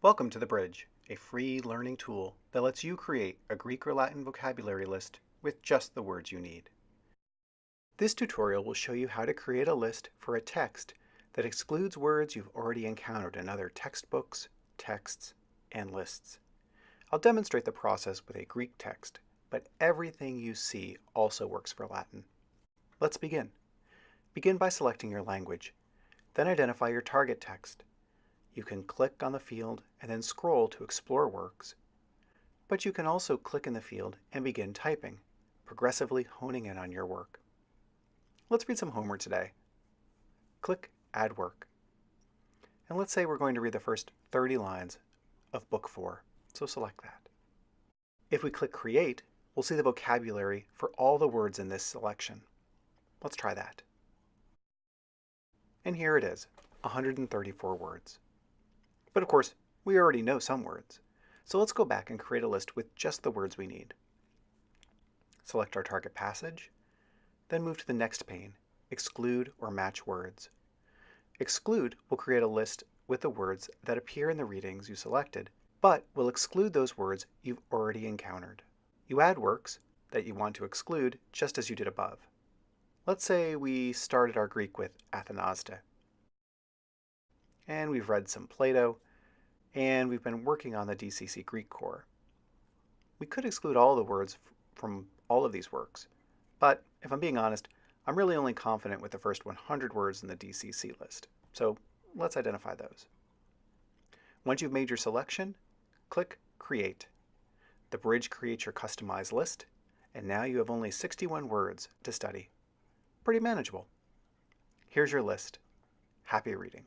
Welcome to The Bridge, a free learning tool that lets you create a Greek or Latin vocabulary list with just the words you need. This tutorial will show you how to create a list for a text that excludes words you've already encountered in other textbooks, texts, and lists. I'll demonstrate the process with a Greek text, but everything you see also works for Latin. Let's begin. Begin by selecting your language, then identify your target text. You can click on the field and then scroll to explore works, but you can also click in the field and begin typing, progressively honing in on your work. Let's read some homework today. Click Add Work. And let's say we're going to read the first 30 lines of Book 4, so select that. If we click Create, we'll see the vocabulary for all the words in this selection. Let's try that. And here it is, 134 words. But of course, we already know some words, so let's go back and create a list with just the words we need. Select our target passage, then move to the next pane, Exclude or Match Words. Exclude will create a list with the words that appear in the readings you selected, but will exclude those words you've already encountered. You add works that you want to exclude just as you did above. Let's say we started our Greek with Athanaste. And we've read some Plato, and we've been working on the DCC Greek core. We could exclude all the words from all of these works, but if I'm being honest, I'm really only confident with the first 100 words in the DCC list, so let's identify those. Once you've made your selection, click Create. The Bridge creates your customized list, and now you have only 61 words to study. Pretty manageable. Here's your list. Happy reading.